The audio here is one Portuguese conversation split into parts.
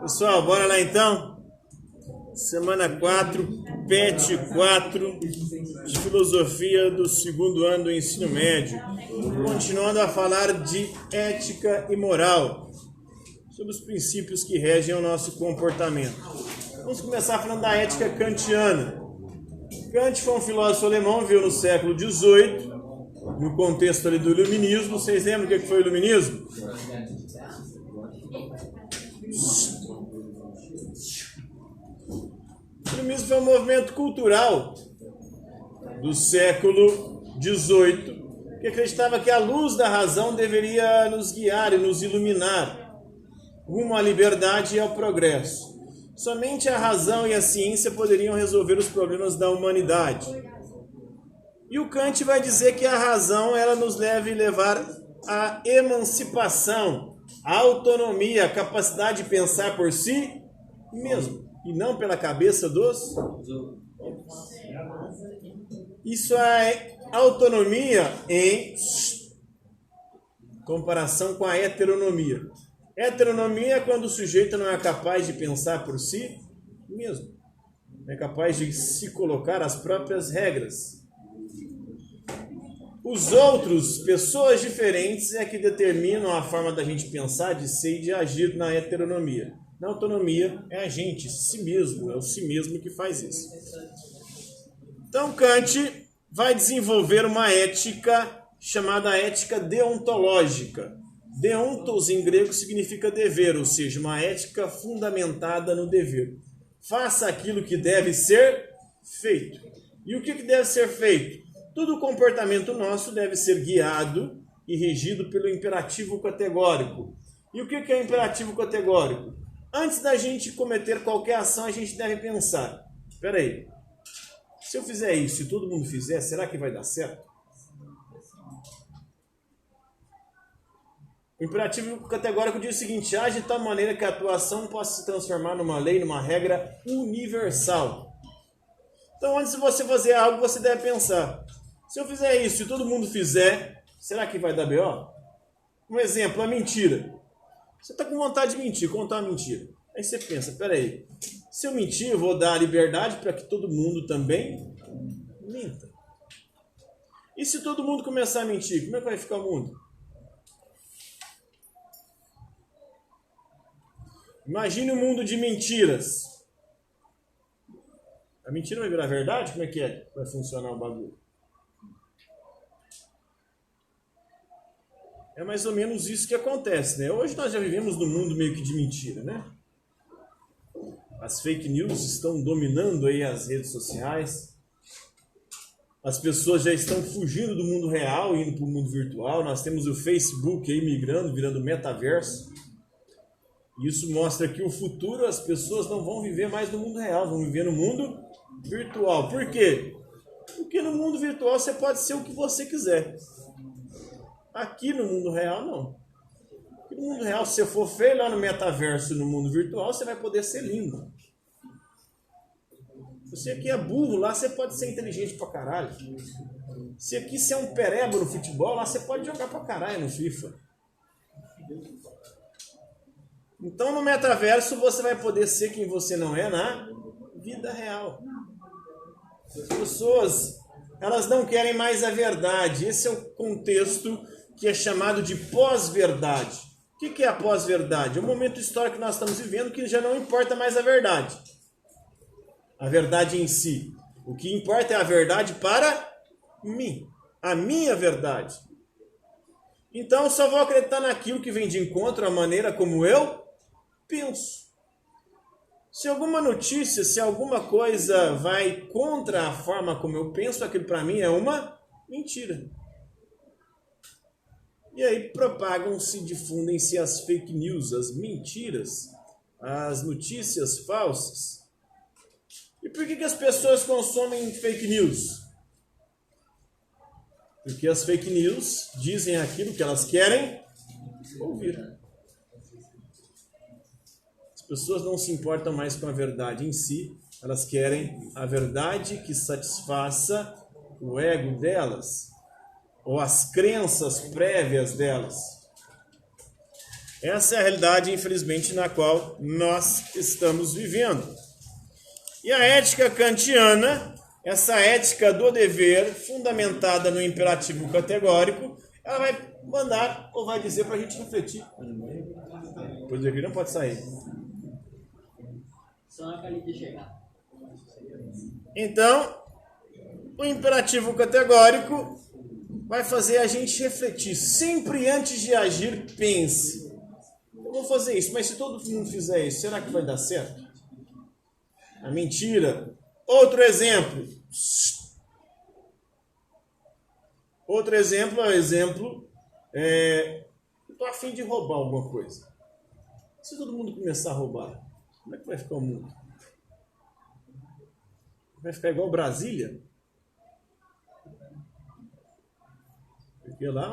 Pessoal, bora lá então? Semana 4, PET 4, de Filosofia do segundo ano do ensino médio. Continuando a falar de ética e moral, sobre os princípios que regem o nosso comportamento. Vamos começar falando da ética kantiana. Kant foi um filósofo alemão, veio no século XVIII, no contexto ali do iluminismo. Vocês lembram o que foi o iluminismo? O iluminismo foi um movimento cultural do século XVIII que acreditava que a luz da razão deveria nos guiar e nos iluminar rumo à liberdade e ao progresso. Somente a razão e a ciência poderiam resolver os problemas da humanidade. E o Kant vai dizer que a razão ela nos deve levar à emancipação, à autonomia, à capacidade de pensar por si mesmo, e não pela cabeça dos outros. Isso é autonomia em comparação com a heteronomia. Heteronomia é quando o sujeito não é capaz de pensar por si mesmo, não é capaz de se colocar as próprias regras. Os outros, pessoas diferentes, é que determinam a forma da gente pensar, de ser e de agir na heteronomia. Na autonomia é a gente, si mesmo, é o si mesmo que faz isso. Então Kant vai desenvolver uma ética chamada ética deontológica. Deontos em grego significa dever, ou seja, uma ética fundamentada no dever. Faça aquilo que deve ser feito. E o que deve ser feito? Todo comportamento nosso deve ser guiado e regido pelo imperativo categórico. E o que é imperativo categórico? Antes da gente cometer qualquer ação, a gente deve pensar: espera aí, se eu fizer isso, se todo mundo fizer, será que vai dar certo? O imperativo categórico diz o seguinte: age de tal maneira que a tua ação possa se transformar numa lei, numa regra universal. Então, antes de você fazer algo, você deve pensar: se eu fizer isso, se todo mundo fizer, será que vai dar B.O.? Um exemplo, a mentira. Você está com vontade de mentir, contar uma mentira. Aí você pensa: peraí, se eu mentir, eu vou dar liberdade para que todo mundo também minta. E se todo mundo começar a mentir, como é que vai ficar o mundo? Imagine um mundo de mentiras. A mentira vai virar verdade? Como é que vai funcionar o bagulho? É mais ou menos isso que acontece, né? Hoje nós já vivemos num mundo meio que de mentira, né? As fake news estão dominando aí as redes sociais. As pessoas já estão fugindo do mundo real e indo para o mundo virtual. Nós temos o Facebook aí migrando, virando metaverso. Isso mostra que o futuro as pessoas não vão viver mais no mundo real, vão viver no mundo virtual. Por quê? Porque no mundo virtual você pode ser o que você quiser. Aqui no mundo real, não. Aqui no mundo real, se você for feio lá no metaverso, no mundo virtual, você vai poder ser lindo. Se você aqui é burro, lá você pode ser inteligente pra caralho. Se aqui você é um pereba no futebol, lá você pode jogar pra caralho no FIFA. Então, no metaverso, você vai poder ser quem você não é na vida real. As pessoas, elas não querem mais a verdade. Esse é o contexto que é chamado de pós-verdade. O que é a pós-verdade? É um momento histórico que nós estamos vivendo que já não importa mais a verdade. A verdade em si. O que importa é a verdade para mim. A minha verdade. Então, eu só vou acreditar naquilo que vem de encontro à maneira como eu penso. Se alguma notícia, se alguma coisa vai contra a forma como eu penso, aquilo para mim é uma mentira. E aí propagam-se, difundem-se as fake news, as mentiras, as notícias falsas. E por que as pessoas consomem fake news? Porque as fake news dizem aquilo que elas querem ouvir. As pessoas não se importam mais com a verdade em si, elas querem a verdade que satisfaça o ego delas, ou as crenças prévias delas. Essa é a realidade, infelizmente, na qual nós estamos vivendo. E a ética kantiana, essa ética do dever, fundamentada no imperativo categórico, ela vai mandar ou vai dizer para a gente refletir. Pois aqui não pode sair. Então, o imperativo categórico vai fazer a gente refletir. Sempre antes de agir, pense. Eu vou fazer isso, mas se todo mundo fizer isso, será que vai dar certo? A mentira. Outro exemplo. Outro exemplo é o exemplo. Eu estou a fim de roubar alguma coisa. Se todo mundo começar a roubar, como é que vai ficar o mundo? Vai ficar igual Brasília? Porque lá,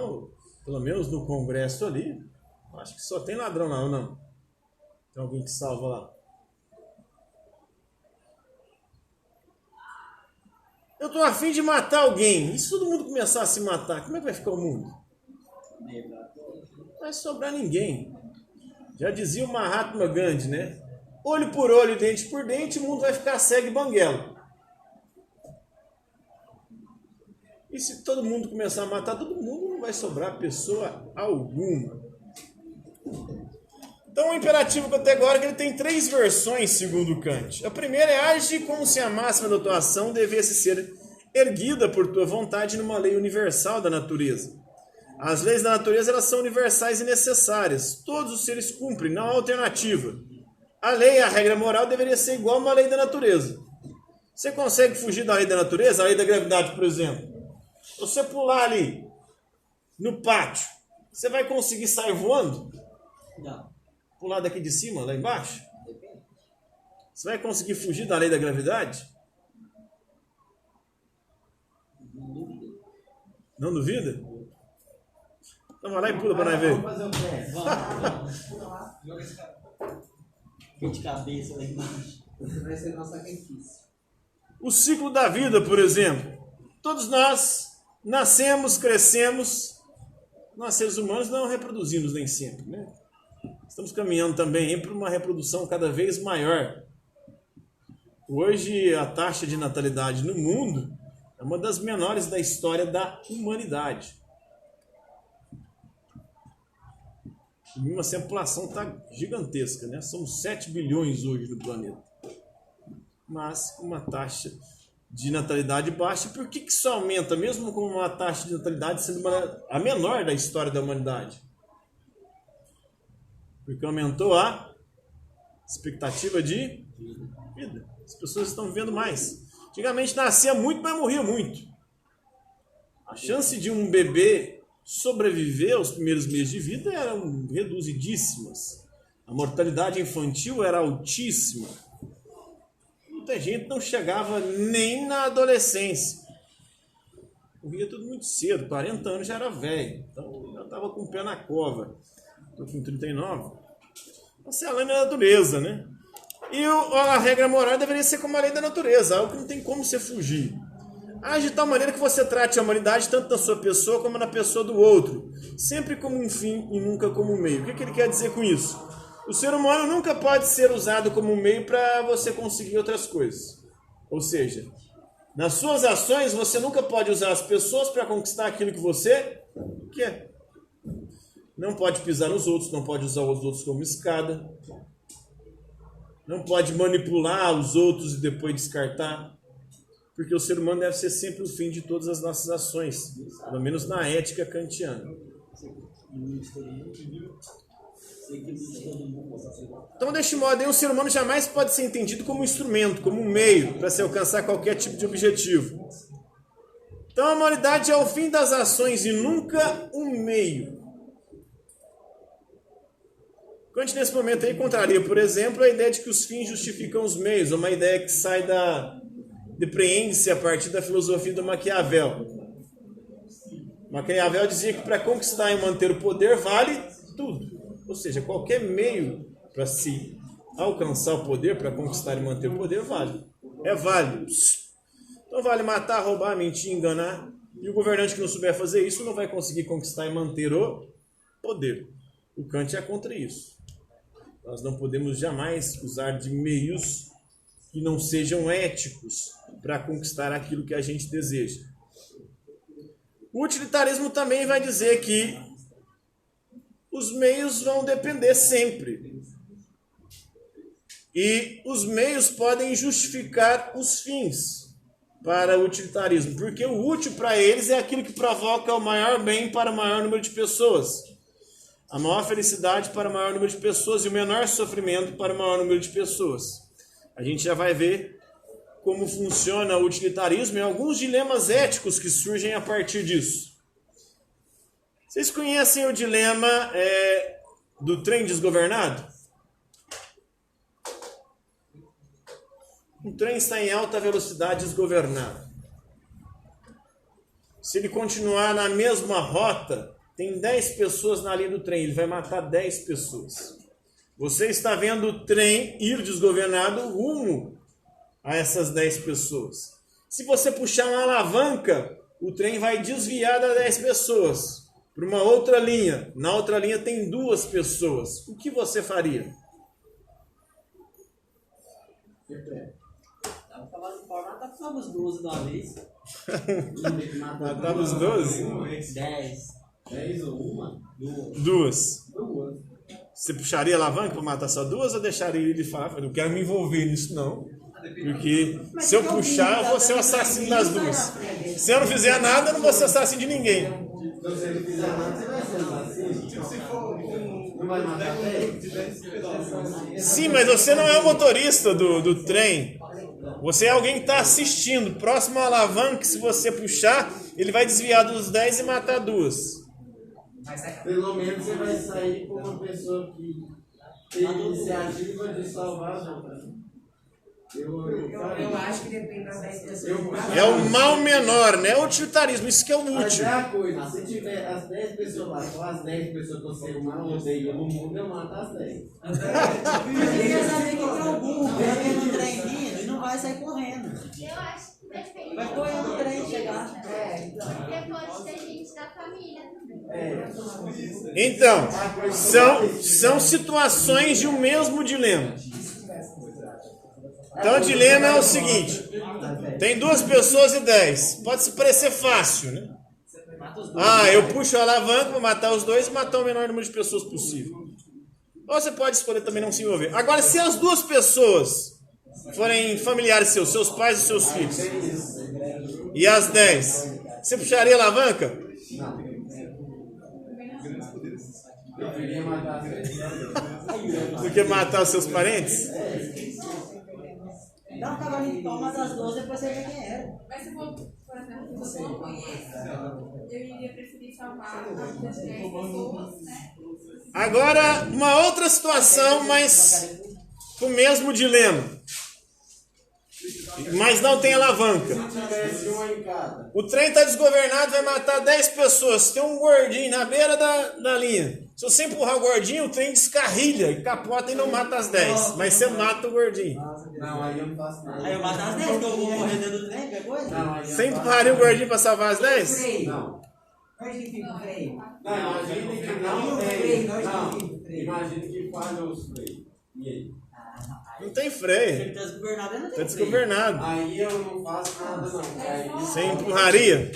pelo menos no Congresso ali, acho que só tem ladrão lá, ou não? Tem alguém que salva lá. Eu estou a fim de matar alguém. E se todo mundo começar a se matar, como é que vai ficar o mundo? Não vai sobrar ninguém. Já dizia o Mahatma Gandhi, né? Olho por olho, dente por dente, o mundo vai ficar cego e banguelo. E se todo mundo começar a matar todo mundo, não vai sobrar pessoa alguma. Então o imperativo categórico ele tem 3 versões, segundo Kant. A primeira é: age como se a máxima da tua ação devesse ser erguida por tua vontade numa lei universal da natureza. As leis da natureza elas são universais e necessárias. Todos os seres cumprem, não há alternativa. A lei, a regra moral, deveria ser igual a uma lei da natureza. Você consegue fugir da lei da natureza? A lei da gravidade, por exemplo. Se você pular ali no pátio, você vai conseguir sair voando? Não. Pular daqui de cima, lá embaixo? Você vai conseguir fugir da lei da gravidade? Não duvida? Então vai lá e pula para nós ver. Vamos fazer o teste. Vamos. Fica de cabeça lá embaixo. Vai ser nossa sacrifício. O ciclo da vida, por exemplo. Todos nós nascemos, crescemos. Nós, seres humanos, não reproduzimos nem sempre, né? Estamos caminhando também para uma reprodução cada vez maior. Hoje, a taxa de natalidade no mundo é uma das menores da história da humanidade. E mesmo assim, a população está gigantesca, né? Somos 7 bilhões hoje no planeta. Mas com uma taxa de natalidade baixa. Por que isso aumenta, mesmo com uma taxa de natalidade sendo a menor da história da humanidade? Porque aumentou a expectativa de vida. As pessoas estão vivendo mais. Antigamente nascia muito, mas morria muito. A chance de um bebê sobreviver aos primeiros meses de vida eram reduzidíssimas. A mortalidade infantil era altíssima. Muita gente não chegava nem na adolescência. Morria tudo muito cedo. 40 anos já era velho. Então já estava com o pé na cova. Estou com 39. Essa é a lei da natureza, né? E a regra moral deveria ser como a lei da natureza, algo que não tem como você fugir. Age de tal maneira que você trate a humanidade tanto na sua pessoa como na pessoa do outro, sempre como um fim e nunca como um meio. O que ele quer dizer com isso? O ser humano nunca pode ser usado como um meio para você conseguir outras coisas. Ou seja, nas suas ações você nunca pode usar as pessoas para conquistar aquilo que você quer. Não pode pisar nos outros, não pode usar os outros como escada. Não pode manipular os outros e depois descartar. Porque o ser humano deve ser sempre o fim de todas as nossas ações. Pelo menos na ética kantiana. Então, deste modo, o ser humano jamais pode ser entendido como um instrumento, como um meio para se alcançar qualquer tipo de objetivo. Então, a humanidade é o fim das ações e nunca um meio. Kant, nesse momento, aí contraria, por exemplo, a ideia de que os fins justificam os meios, uma ideia que sai depreende-se a partir da filosofia do Maquiavel. Maquiavel dizia que para conquistar e manter o poder vale tudo. Ou seja, qualquer meio para se alcançar o poder, para conquistar e manter o poder, vale. É válido. Então vale matar, roubar, mentir, enganar. E o governante que não souber fazer isso não vai conseguir conquistar e manter o poder. O Kant é contra isso. Nós não podemos jamais usar de meios que não sejam éticos para conquistar aquilo que a gente deseja. O utilitarismo também vai dizer que os meios vão depender sempre. E os meios podem justificar os fins para o utilitarismo, porque o útil para eles é aquilo que provoca o maior bem para o maior número de pessoas, a maior felicidade para o maior número de pessoas e o menor sofrimento para o maior número de pessoas. A gente já vai ver como funciona o utilitarismo e alguns dilemas éticos que surgem a partir disso. Vocês conhecem o dilema do trem desgovernado? Um trem está em alta velocidade desgovernado. Se ele continuar na mesma rota, tem 10 pessoas na linha do trem, ele vai matar 10 pessoas. Você está vendo o trem ir desgovernado rumo a essas 10 pessoas. Se você puxar uma alavanca, o trem vai desviar das 10 pessoas para uma outra linha. Na outra linha tem 2 pessoas. O que você faria? Matava os 12 de uma vez. Matava os 12? 10. 10 ou uma? 2. 2. Você puxaria a alavanca para matar só 2 ou deixaria ele falar? Eu não quero me envolver nisso, não. Porque se eu puxar, eu vou ser o assassino das 2. Se eu não fizer nada, eu não vou ser assassino de ninguém. Então, se ele fizer nada, você vai ser assassino? Tipo, se for não vai matar 10? Sim, mas você não é o motorista do trem. Você é alguém que está assistindo. Próximo à alavanca, se você puxar, ele vai desviar dos 10 e matar 2. Pelo menos você vai sair com uma pessoa que tem iniciativa de salvar a outra. Eu acho que depende das 10 pessoas. É o mal menor, né? É o utilitarismo, isso que é o Mas útil. é a coisa, se tiver as 10 pessoas lá, só as 10 pessoas que você mais odeia no mundo, eu mato as 10. Mas ele quer saber que é o burro, vai ver no trem vindo e não vai sair correndo. Eu acho que depende. Vai correr no trem chegar. Porque pode ter gente da família também. Então, são situações de um mesmo dilema. Então o dilema é o seguinte: tem 2 pessoas e 10. Pode se parecer fácil, né? Eu puxo a alavanca para matar os 2 e matar o menor número de pessoas possível. Ou você pode escolher também não se envolver. Agora, se as 2 pessoas forem familiares seus pais e seus filhos, e as 10, você puxaria a alavanca? Não. Eu queria matar as 10. Do que matar os seus parentes? Dá um cavalinho de palmas das 12 depois você vê quem era. Mas se for, por exemplo, se eu não conheço, eu iria preferir salvar as 10 pessoas, né? Agora, uma outra situação, mas com o mesmo dilema. Mas não tem alavanca. Se tivesse uma em cada. O trem está desgovernado, vai matar 10 pessoas. Tem um gordinho na beira da linha. Se você empurrar o gordinho, o trem descarrilha e capota e não mata as 10. Mas você mata o gordinho. Não, aí eu não faço nada. Aí eu mato as 10, que eu vou morrer dentro do trem, que coisa? Não, aí eu Você não faço empurraria o nada. gordinho para salvar as 10? Não. Onde que fica o freio? Não, imagine que não tem. Não, imagine que falha os freios. E aí? Não tem freio. Ele tá desgovernado, ele não Está tem freio. desgovernado. Aí eu não faço nada, não. Aí, Você empurraria?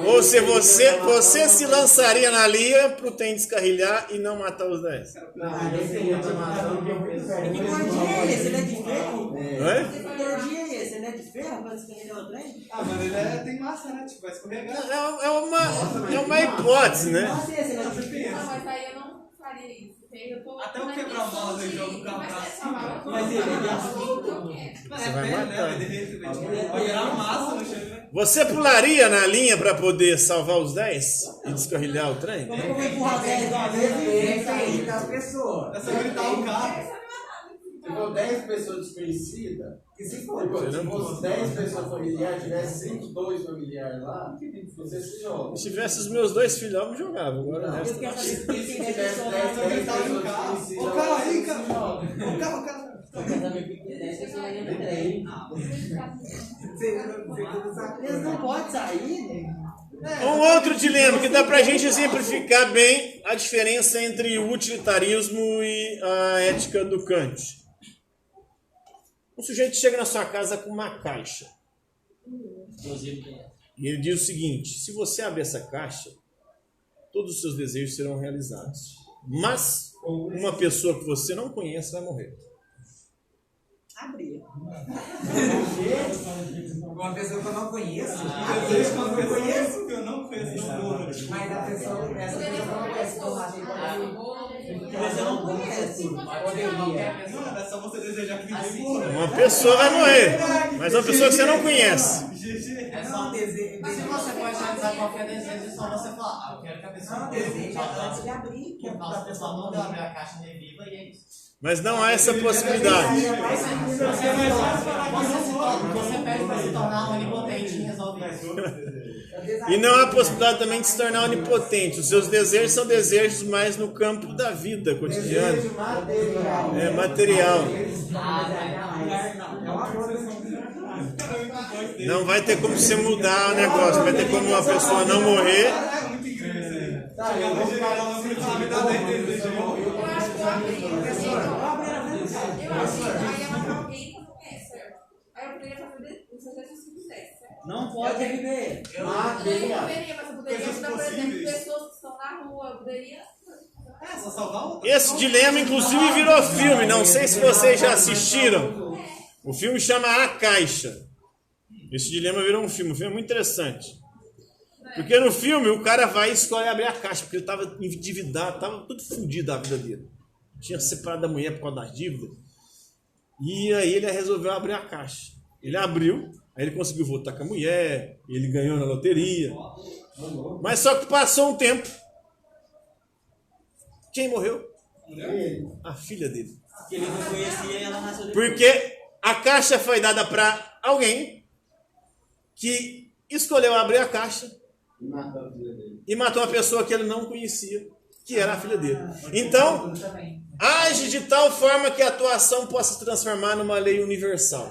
Ou se você se lançaria na linha para o trem descarrilhar e não matar os 10? não, aí eu seria pra matar o que eu Que gordinho é esse? Ele é de ferro? Oi? Que gordinho é esse? Ele é de ferro pra descarregar o trem? Ah, mas ele tem massa, né? Tipo, vai escorregar. É uma hipótese, né? Nossa, esse ele é de ferro. Não, mas aí eu não faria isso. Eu tô Até eu quebrar o mouse e jogo o carro pra cima. Mas ele é de o que eu quero. Você vai matar. né? Vai derreter, vai gerar massa no chão. Você pularia na linha para poder salvar os 10 e descarrilhar o trem? Como é que eu vou empurrar 10 de uma vez e sair da pessoa? É só gritar o carro. Se for 10 pessoas desconhecidas, e se for 10 pessoas familiares, tivesse 2 familiares lá, você se joga. Se tivesse os meus 2 filhos, eu me jogava. Agora o Eu resto... quero saber Se quem é tivesse pessoa 10 lá. pessoas carro. desconhecidas, O carro aí, você cara. se joga. O carro. Eu quero saber quem é pessoa lá no trem. Eles não podem sair, né? Um outro dilema que dá pra gente exemplificar bem a diferença entre o utilitarismo e a ética do Kant. Um sujeito chega na sua casa com uma caixa. E ele diz o seguinte: se você abrir essa caixa, todos os seus desejos serão realizados. Mas uma pessoa que você não conhece vai morrer. Abrir. Uma pessoa que eu não conheço. Que eu não conheço. Mas a pessoa, essa pessoa não conhece. Mas eu não conheço. Poderia. Não, é só você desejar que ninguém morra. Uma pessoa vai morrer, mas uma pessoa que você não conhece. É só um desejo. Mas se você pode realizar qualquer desejo, é só você falar, eu quero que a pessoa Não, desejo antes de abrir. Que Nossa, a pessoa não deu abrir a caixa nem viva e é isso. Mas não há essa possibilidade. Você pede para se tornar onipotente e resolve isso. E não há possibilidade também de se tornar onipotente. Os seus desejos são desejos mais no campo da vida cotidiana. Desejo material. É material. Não vai ter como você mudar o negócio. Vai ter como uma pessoa não morrer. É muito incrível isso aí. Tá, eu vou ficar lá no Eu acho que eu abri. Eu acho que aí é matar alguém que eu não conheço. Aí eu poderia fazer os exercícios que quisesse. Não pode viver. Eu não poderia, mas eu poderia ajudar, por exemplo, pessoas que estão na rua. Eu poderia. É, só salvar o. Esse dilema, inclusive, virou filme. Não sei se vocês já assistiram. O filme chama A Caixa. Esse dilema virou um filme. O filme é muito interessante. Porque no filme o cara vai e escolhe abrir a caixa, porque ele estava endividado, estava tudo fodido a vida dele. Tinha separado da mulher por causa das dívidas. E aí ele resolveu abrir a caixa. Ele abriu, aí ele conseguiu voltar com a mulher, ele ganhou na loteria. Mas só que passou um tempo. Quem morreu? A filha dele. Que ele não conhecia e ela nasceu depois. Porque a caixa foi dada para alguém que escolheu abrir a caixa e matou uma pessoa que ele não conhecia, que era a filha dele. Então, age de tal forma que a tua ação possa se transformar numa lei universal.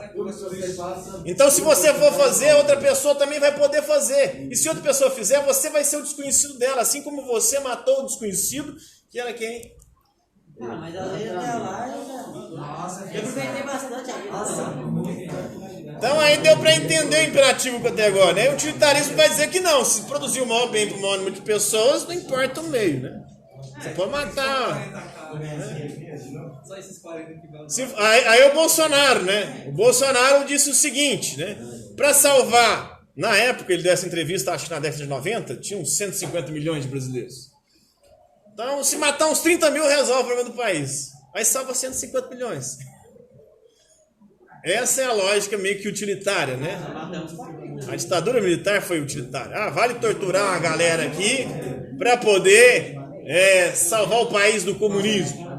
Então, se você for fazer, outra pessoa também vai poder fazer. E se outra pessoa fizer, você vai ser o desconhecido dela, assim como você matou o desconhecido, que era quem? Ah, mas a lei até lá, eu aproveitei bastante a vida. Então aí deu para entender o imperativo até agora, né? O utilitarismo vai dizer que não, se produzir o maior bem para o maior número de pessoas, não importa o meio, né? Você pode matar. Só esses 40 que vão. Aí o Bolsonaro, né? O Bolsonaro disse o seguinte, né? Para salvar, na época ele deu essa entrevista, acho que na década de 90, tinha uns 150 milhões de brasileiros. Então, se matar uns 30 mil, resolve o problema do país. Aí salva 150 milhões. Essa é a lógica meio que utilitária, né? A ditadura militar foi utilitária. Ah, vale torturar uma galera aqui para poder salvar o país do comunismo.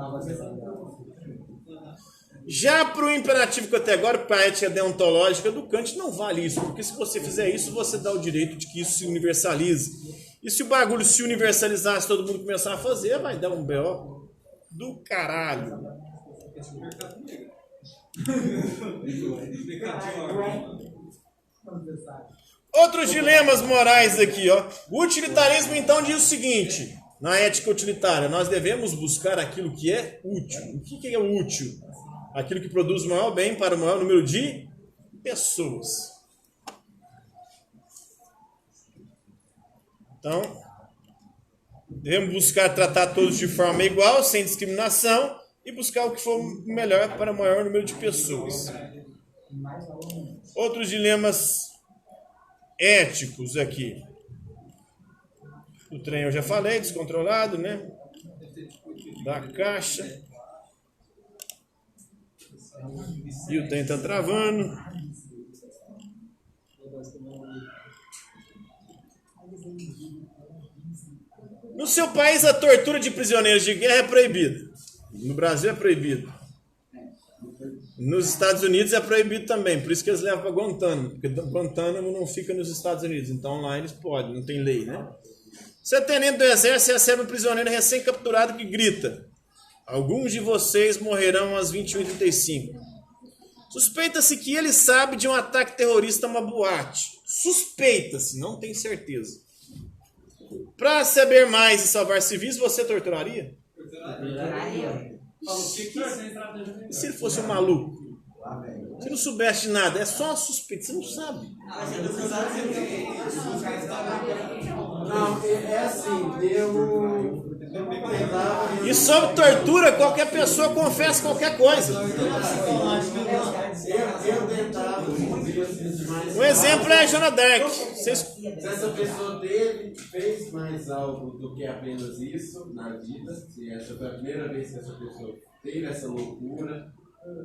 Já para o imperativo categórico, para a ética deontológica do Kant, não vale isso. Porque se você fizer isso, você dá o direito de que isso se universalize. E se o bagulho se universalizar, se todo mundo começar a fazer, vai dar um B.O. do caralho. Outros dilemas morais aqui, ó. O utilitarismo então diz o seguinte: na ética utilitária, nós devemos buscar aquilo que é útil. O que é útil? Aquilo que produz o maior bem para o maior número de pessoas. Então, devemos buscar tratar todos de forma igual, sem discriminação, e buscar o que for melhor para o maior número de pessoas. Outros dilemas éticos aqui. O trem eu já falei, descontrolado, né? Da caixa. E o trem está travando. No seu país, a tortura de prisioneiros de guerra é proibida. No Brasil é proibido. Nos Estados Unidos é proibido também. Por isso que eles levam para Guantánamo. Porque Guantánamo não fica nos Estados Unidos. Então lá eles podem, não tem lei, né? Você é tenente do exército, recebe um prisioneiro recém-capturado que grita: alguns de vocês morrerão às 21h35. Suspeita-se que ele sabe de um ataque terrorista a uma boate. Suspeita-se, não tem certeza. Para saber mais e salvar civis, você torturaria? Falou, o que é E se ele fosse um maluco? Se não soubesse de nada, é só suspeita, você não sabe. Não, é assim, eu tentava... E sob tortura, qualquer pessoa confessa qualquer coisa. Eu tentava ouvir assim, mais... Um exemplo é a Joana Dark. Vocês... Se essa pessoa fez mais algo do que apenas isso na vida, se essa foi a primeira vez que essa pessoa teve essa loucura...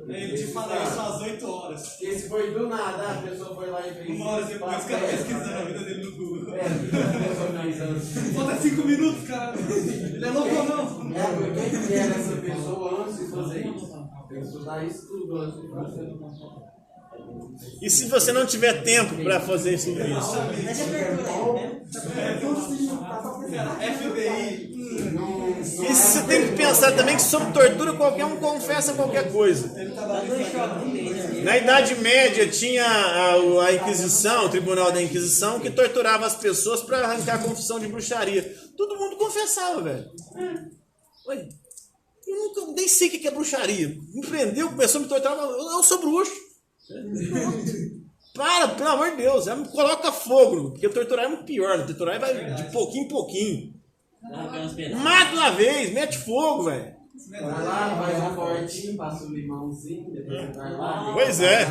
Ele te fala isso às 8 horas. Porque se foi do nada, a pessoa foi lá e fez... Uma hora depois, o cara pesquisando a vida dele no Google. Falta 5 minutos, cara. Ele é louco ou não? Quem que era essa pessoa antes de fazer isso? Tem que estudar isso tudo antes de fazer. E se você não tiver tempo para fazer isso? FBI. E você tem que pensar também que sob tortura qualquer um confessa qualquer coisa. Na Idade Média tinha a Inquisição, o Tribunal da Inquisição, que torturava as pessoas para arrancar a confissão de bruxaria. Todo mundo confessava, velho. Ué, eu nunca nem sei o que é bruxaria. Me prendeu, começou a me torturar, eu sou bruxo. Para, pelo amor de Deus, me coloca fogo, porque torturar é muito pior, torturar vai de pouquinho em pouquinho. Mata uma vez, mete fogo, velho. Vai lá, faz um cortinho, passa um limãozinho, depois vai lá. Pois é,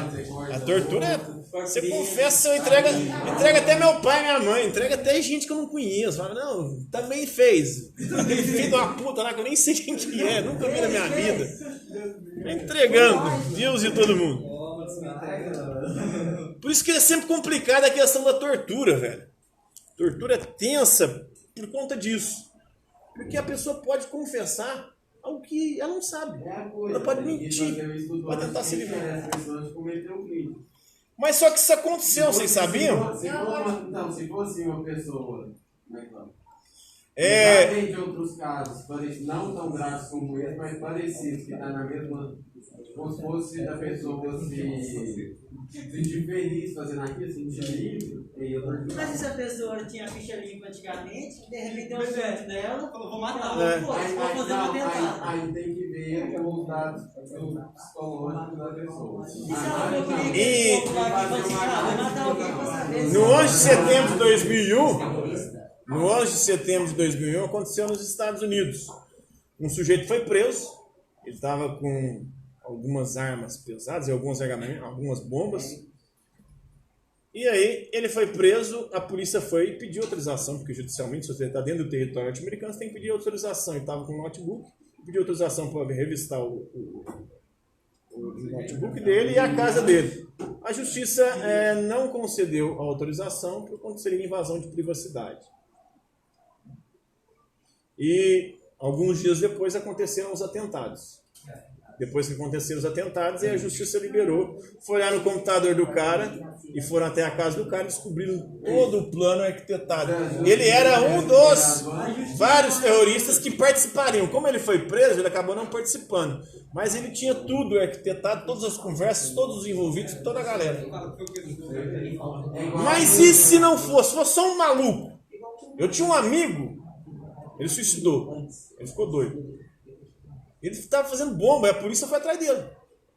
a tortura é. Você confessa, você entrega até meu pai e minha mãe, entrega até gente que eu não conheço. Fala, não, também fez. Aquele filho de uma puta lá que eu nem sei quem que é, nunca vi na minha vida. Tá entregando, Deus e todo mundo. Por isso que é sempre complicada a questão da tortura, velho. Tortura é tensa por conta disso. Porque a pessoa pode confessar algo que ela não sabe. Ela pode mentir, pode tentar se livrar. Mas só que isso aconteceu, vocês sabiam? Se fosse uma pessoa, como é que fala? É... Já de outros casos, não tão graves como esse, mas parecidos, que está na mesma... Como se fosse da pessoa se sentir feliz fazendo aquilo, se sentir livre. Mas se a pessoa tinha ficha limpa antigamente, de repente deu um sorte dela, Falou, vou matar. vou fazer uma tentada. Aí tem que ver os dados psicológicos da pessoa. E se ela for querer que o povo lá que vai vai matar alguém pra saber se... No 11 de setembro de 2001, no 11 de setembro de 2001, aconteceu nos Estados Unidos. Um sujeito foi preso, ele estava com algumas armas pesadas e algumas bombas. E aí ele foi preso, a polícia foi e pediu autorização, porque judicialmente, se você está dentro do território norte-americano, você tem que pedir autorização. Ele estava com um notebook, pediu autorização para revistar o notebook dele e a casa dele. A justiça não concedeu a autorização por conta seria invasão de privacidade. E alguns dias depois aconteceram os atentados. Depois que aconteceram os atentados, a justiça liberou. Foi lá no computador do cara e foram até a casa do cara e descobriram todo o plano arquitetado. Ele era um dos vários terroristas que participariam. Como ele foi preso, ele acabou não participando. Mas ele tinha tudo arquitetado, todas as conversas, todos os envolvidos, toda a galera. Mas e se não fosse? Fosse só um maluco. Eu tinha um amigo, ele suicidou. Ele ficou doido. Ele estava fazendo bomba e a polícia foi atrás dele.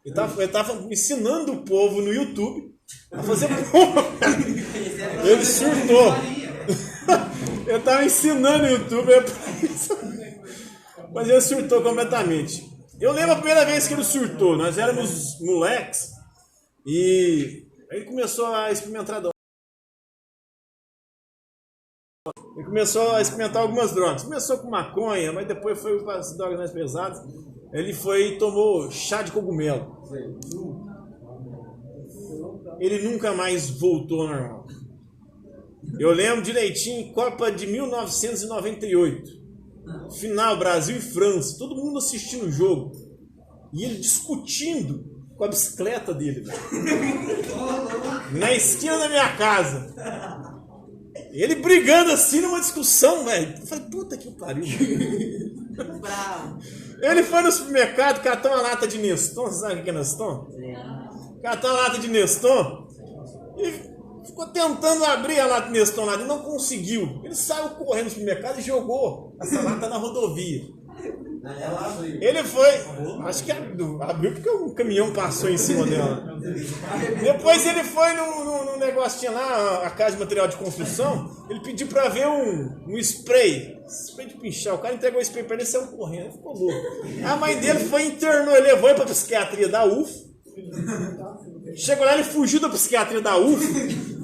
Ele estava ensinando o povo no YouTube a fazer bomba. Ele surtou. Ele estava ensinando o YouTube a polícia. Mas ele surtou completamente. Eu lembro a primeira vez que ele surtou. Nós éramos moleques e ele começou a experimentar drogas. Ele começou a experimentar algumas drogas. Começou com maconha, mas depois foi para as drogas mais pesadas. Ele foi e tomou chá de cogumelo. Ele nunca mais voltou ao normal. Eu lembro direitinho, Copa de 1998. Final, Brasil e França. Todo mundo assistindo o jogo. E ele discutindo com a bicicleta dele. Na esquina da minha casa. Ele brigando assim numa discussão, velho. Eu falei, puta que pariu. Ele foi no supermercado, catou uma lata de Neston. Você sabe o que é Neston? Catou uma lata de Neston e Ficou tentando abrir a lata de Neston e não conseguiu. Ele saiu correndo no supermercado e jogou essa lata na rodovia. Ela abriu. Ele foi, acho que abriu porque um caminhão passou em cima dela. Depois ele foi num negocinho lá, a casa de material de construção, ele pediu pra ver um spray de pinchar. O cara entregou o spray pra ele e saiu correndo, ele ficou louco. A mãe dele foi internou, ele levou ele pra psiquiatria da UF. Chegou lá, ele fugiu da psiquiatria da UF.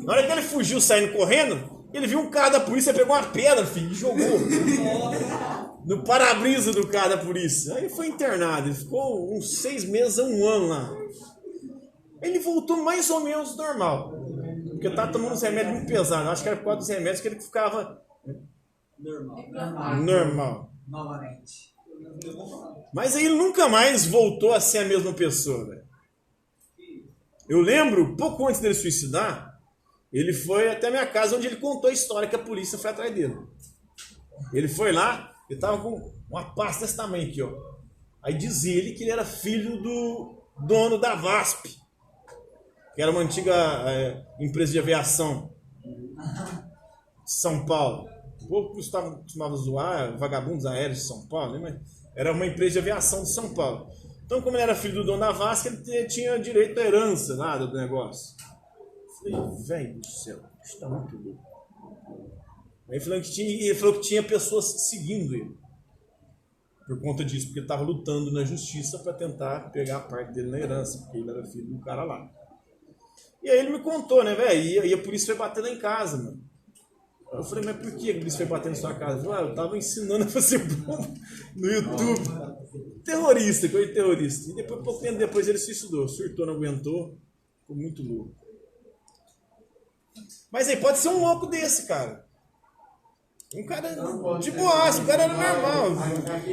Na hora que ele fugiu saindo correndo, ele viu um carro da polícia, pegou uma pedra, filho, e jogou no para-brisa do carro da polícia. Aí ele foi internado, ele ficou uns 6 meses a 1 ano lá. Ele voltou mais ou menos normal, porque estava tomando uns remédios muito pesados. Acho que era por causa dos remédios que ele ficava normal. Novamente. Mas aí ele nunca mais voltou a ser a mesma pessoa, velho. Eu lembro, pouco antes dele suicidar, ele foi até a minha casa, onde ele contou a história que a polícia foi atrás dele. Ele foi lá, ele tava com uma pasta desse tamanho aqui, ó. Aí dizia ele que ele era filho do dono da VASP, que era uma antiga empresa de aviação de São Paulo. O povo costumava zoar vagabundos aéreos de São Paulo, né? Mas era uma empresa de aviação de São Paulo. Então, como ele era filho do dono da VASP, ele tinha direito à herança lá do negócio. Eu falei, velho do céu, isso tá muito louco. Aí ele falou que tinha pessoas seguindo ele por conta disso, porque ele estava lutando na justiça para tentar pegar a parte dele na herança, porque ele era filho do cara lá. E aí ele me contou, né, velho? E a polícia foi bater lá em casa, mano. Eu falei, mas por que a polícia foi bater na sua casa? Ele falou, eu tava ensinando a fazer bomba no YouTube. Terrorista, coisa de terrorista. E depois, pouco tempo depois, ele se suicidou. Surtou, não aguentou. Ficou muito louco. Mas aí pode ser um louco desse, cara. Um cara de boaço, o cara era normal.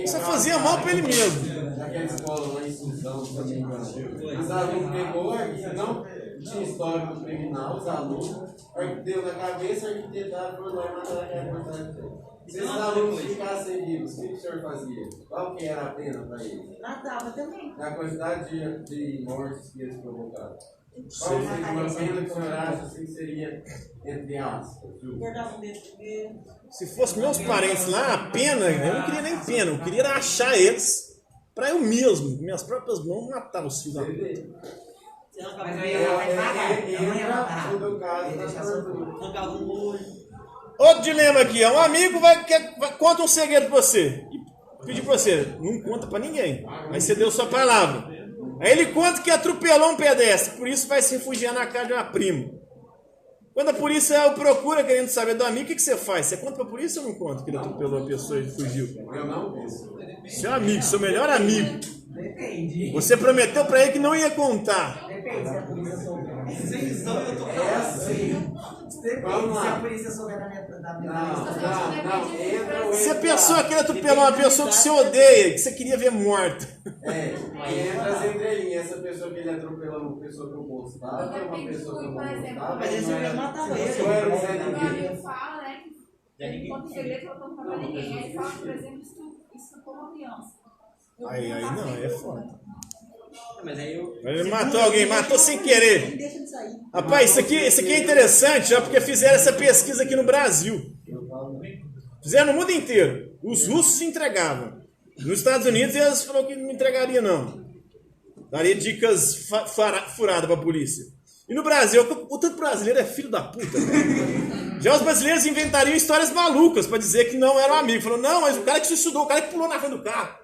Só fazia mal pra ele mesmo. Naquela escola lá em Suzão, se eu não me engano. Os alunos pegou, não tinha histórico criminal, os alunos, deu na cabeça, arquitetaram, foi lá e mataram aquela quantidade de tempo. Se esses alunos ficassem vivos, o que o senhor fazia? Qual que era a pena para eles? Matava também. Na quantidade de mortes que eles provocaram. Qual seria uma pena que o senhor acha assim, que seria, entre aspas? Cortava o dedo primeiro. Se fosse meus parentes lá, a pena, eu não queria nem pena, eu queria achar eles pra eu mesmo, com minhas próprias mãos, matar os filhos da puta. Mas eu ia matar devagar. Eu não ia matar. No caso, Eu ia deixar solto. Arrancava um olho. Outro dilema aqui, um amigo conta um segredo pra você. E pedir pra você, não conta pra ninguém. Aí você deu sua palavra. Aí ele conta que atropelou um pedestre, por isso vai se refugiar na casa de uma prima. Quando a polícia o procura querendo saber do amigo, o que você faz? Você conta pra polícia ou não conta que ele atropelou a pessoa e fugiu? eu não penso. Seu amigo, seu melhor amigo. Depende. Você prometeu pra ele que não ia contar. Depende se a polícia souber. É assim. Depende se a polícia souber da minha Não, entra. Se a pessoa quer atropelar uma pessoa que você odeia, que você queria ver morta. Entra as entrelinhas. Essa pessoa que ele atropelou, uma pessoa que eu gostava, uma pessoa que eu não gostava. Mas esse eu matava ele. Eu era um Zé Meu amigo Ninguém. fala, né, que ele conta o segredo, ela não conta pra ninguém. Aí ele fala, por exemplo, isso foi uma criança. Aí não, é foda. Mas aí eu... Ele matou alguém, matou sem querer. Nem deixa de sair. Rapaz, isso aqui é interessante, ó, porque fizeram essa pesquisa aqui no Brasil. Fizeram no mundo inteiro. Os russos se entregavam. Nos Estados Unidos eles falaram que não entregariam, não. Daria dicas furadas pra polícia. E no Brasil, o tanto brasileiro é filho da puta, velho. Já os brasileiros inventariam histórias malucas pra dizer que não eram amigos. Falaram, não, mas o cara que se estudou, o cara que pulou na frente do carro.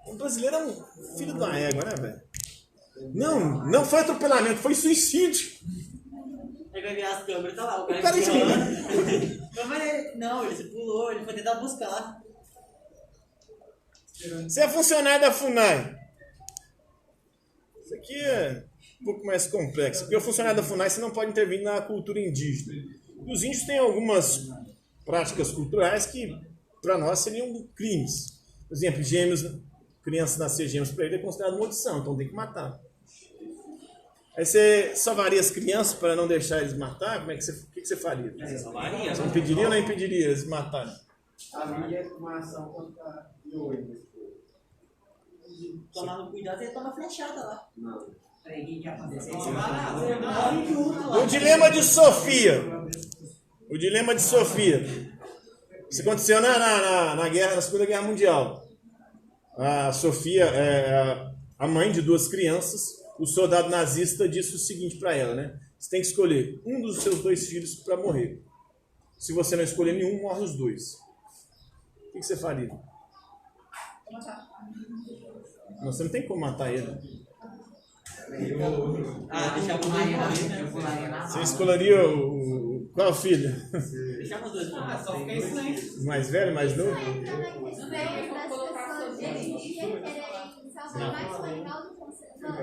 O brasileiro é um filho da égua, né, velho? Não foi atropelamento, foi suicídio. Aí vai virar as câmeras, tá lá, o cara... O cara Não, ele se pulou, ele foi tentar buscar. Você é funcionário da FUNAI. Isso aqui é um pouco mais complexo. Porque o funcionário da FUNAI você não pode intervir na cultura indígena. E os índios têm algumas práticas culturais que, para nós, seriam crimes. Por exemplo, crianças nascer gêmeos para ele é considerado maldição, então tem que matar. Aí você salvaria as crianças para não deixar eles matar? O que você faria? Salvaria. Você impediria ou não impediria eles matarem? A minha é uma ação contra o olho. Tomar no cuidado, ele toma flechada lá. Não. O dilema de Sofia. O dilema de Sofia. Isso aconteceu na Segunda Guerra Mundial. A Sofia é a mãe de 2 crianças. O soldado nazista disse o seguinte para ela, né? Você tem que escolher um dos seus 2 filhos para morrer. Se você não escolher nenhum, morre os 2. O que você faria? Não, você não tem como matar ele. Deixar pro Maria morrer. Você escolheria qual filho? Deixar os 2 morrer. Só fica isso aí. O mais velho, mais novo? Entra na questão das pessoas de hoje em dia quererem salvar mais o animal do que o ser humano.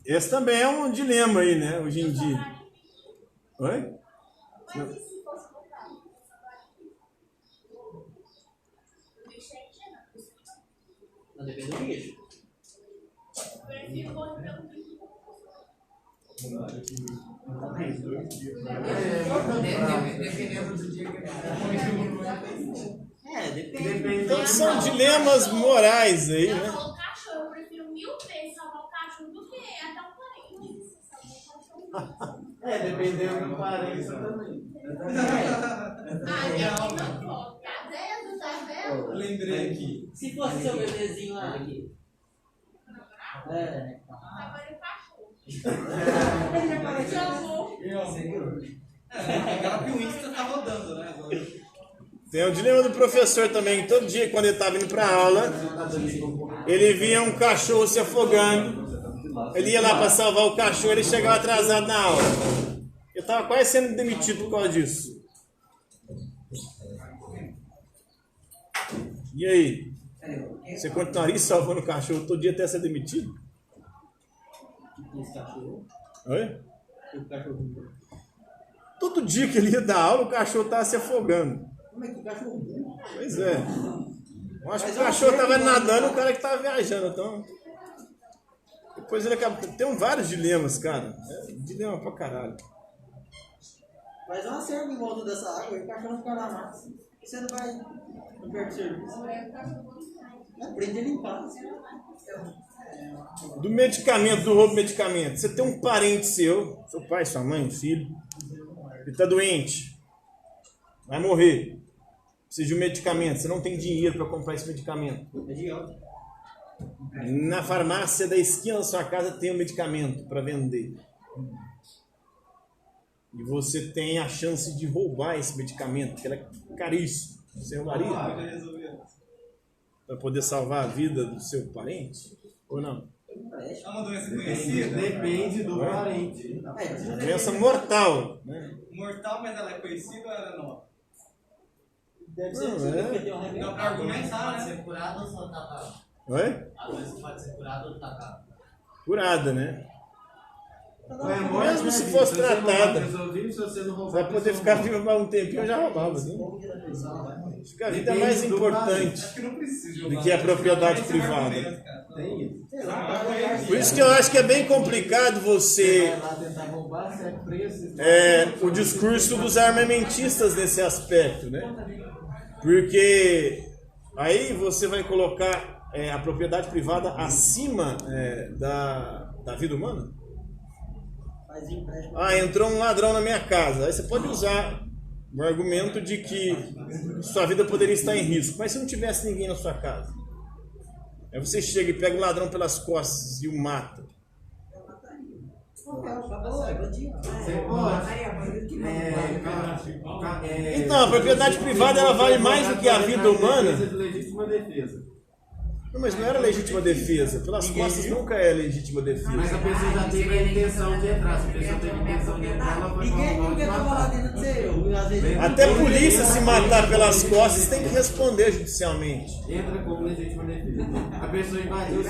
Esse também é um dilema aí, né? Hoje em dia. Oi? Mas e se fosse contrário? Não depende do bicho. Dependendo do dia que Depende. Então são dilemas morais aí, né? Eu prefiro 1000 vezes salvar o cachorro do que até um parente. Dependendo do parente também. Minha mãe não pode. Tá vendo? Tá vendo? Lembrei aqui. Se fosse seu bebezinho lá aqui. Agora é cachorro. Aquela que o Insta tá rodando, né? Tem o dilema do professor também. Todo dia, quando ele estava indo para aula, ele via um cachorro se afogando. Ele ia lá para salvar o cachorro, ele chegava atrasado na aula. Eu estava quase sendo demitido por causa disso. E aí? Você continuaria salvando o cachorro todo dia até ser demitido? Esse cachorro. Oi? O cachorro. Todo dia que ele ia dar aula, o cachorro estava se afogando. Como é que o cachorro? Pois é. Eu acho que o cachorro estava nadando, o cara que estava viajando. Então, depois ele acaba. Tem vários dilemas, cara. É dilema pra caralho. Faz uma cerca em volta dessa água e o cachorro fica na mata. Você não vai no perto do serviço. Aprende a limpar. Do medicamento, do roubo de medicamento. Você tem um parente seu pai, sua mãe, filho, ele está doente, vai morrer, precisa de um medicamento, você não tem dinheiro para comprar esse medicamento. Na farmácia da esquina da sua casa tem um medicamento para vender. E você tem a chance de roubar esse medicamento, que ele é caríssimo. Você roubaria? Para poder salvar a vida do seu parente? Ou não? É uma doença conhecida. Depende do parente. Doença mortal, né? Mortal, mas ela é conhecida ou ela é nova? Deve ser Não, assim, é. porque tem um remédio. Dá pra argumentar, pode né? ser curado ou só tratado? Oi? A doença pode ser curada ou tratada? Curada, né? Mesmo se fosse tratada, você vai poder ficar vivo por um tempinho, eu já roubava. Né? Acho que a vida é mais importante Acho que não precisa do que a propriedade privada. Tem isso. Por isso que eu acho que é bem complicado você... Vai lá tentar roubar, você é preso. o discurso dos armamentistas nesse aspecto, né? Porque aí você vai colocar a propriedade privada acima da vida humana? Entrou um ladrão na minha casa. Aí você pode usar o argumento de que sua vida poderia estar em risco. Mas se não tivesse ninguém na sua casa? Aí você chega e pega o ladrão pelas costas e o mata. Então, a propriedade privada ela vale mais do que a vida humana. Legítima defesa. Não, mas não era legítima defesa. Pelas costas nunca é legítima defesa. Mas a pessoa já teve a intenção de entrar. Se a pessoa teve a intenção de entrar, ela vai Ninguém nunca estava lá dentro do seu. Às vezes. Até a polícia se matar pelas costas tem que responder judicialmente. entra como legítima defesa. A pessoa invadiu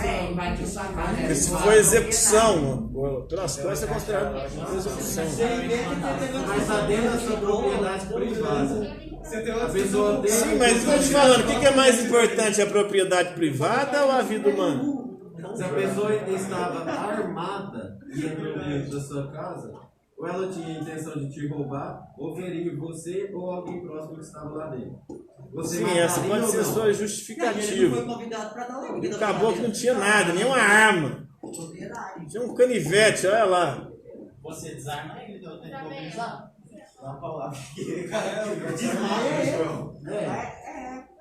sua casa. Porque se for execução, pelas costas é considerado execução. Mas está dentro da sua propriedade privada. A pessoa tem... Sim, mas estou te falando, o que é mais importante, a propriedade privada ou a vida humana? Se a pessoa estava armada e entrou dentro da sua casa, ou ela tinha a intenção de te roubar, ou ferir você ou alguém próximo que estava lá dentro. Você Sim, essa mataria pode ou ser a não? sua Ele não foi justificativa. convidado pra estar lá. porque O tá caboclo não fazendo. tinha nada, nenhuma arma. Verdade. Tinha um canivete, olha lá. Você desarma ele, eu tenho que mobilizar. Dá uma palavra.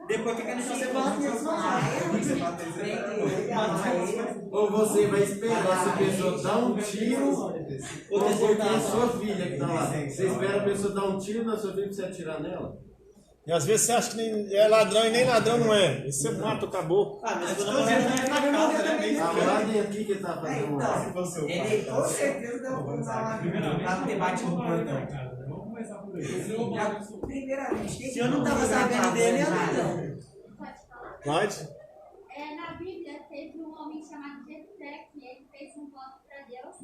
Depois fica deixando você falar que Ou você vai esperar essa pessoa dar um tiro, ou porque é sua filha que tá lá. Você espera a pessoa dar um tiro na sua filha pra você atirar nela? E às vezes você acha que nem é ladrão e nem ladrão não é. E você mata o caboclo. Ah, mas quando eu morrer, não vai morrer também. Ah, lá dentro, o que que tá fazendo lá? Ele com certeza deu um lá pra ter batido no portão. Primeiramente, se eu não tava sabendo dele, eu não. Pode falar? Pode? Na Bíblia teve um homem chamado Jefté, que ele fez um voto para Deus,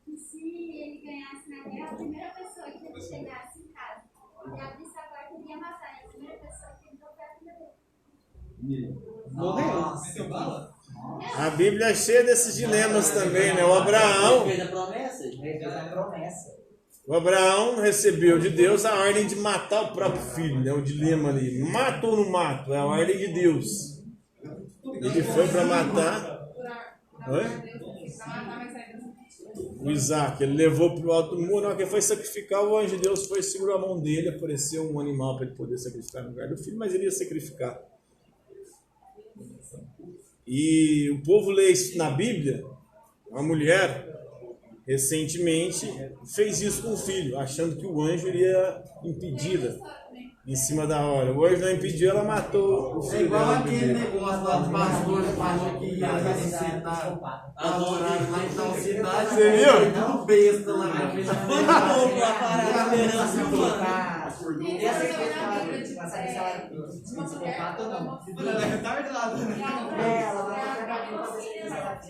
que se ele ganhasse na guerra, a primeira pessoa que ele chegasse em casa e abrisse a porta, ele ia matar. E a primeira pessoa que entrou foi a filha dele. Meteu bala? A Bíblia é cheia desses dilemas também, né? Fez a promessa? Ele fez a promessa. O Abraão recebeu de Deus a ordem de matar o próprio filho, né? O dilema ali. Mato ou não mato? É a ordem de Deus. Ele foi para matar o Isaac. Ele levou para o alto do muro. Na hora que ele foi sacrificar, o anjo de Deus foi, segurou a mão dele, apareceu um animal para ele poder sacrificar no lugar do filho, mas ele ia sacrificar. E o povo lê isso na Bíblia. Uma mulher recentemente fez isso com o filho, achando que o anjo iria impedi-la em cima da hora. O anjo não impediu, ela matou o É filho igual dela. aquele negócio lá dos pastores que acham que ia ressuscitar adorar lá em tal cidade. Você viu? Tudo besta lá na frente. Foi de novo a parada esperança humana. Tem essa também na Bíblia, tipo, uma mulher, Ela é retardada, né? ela vai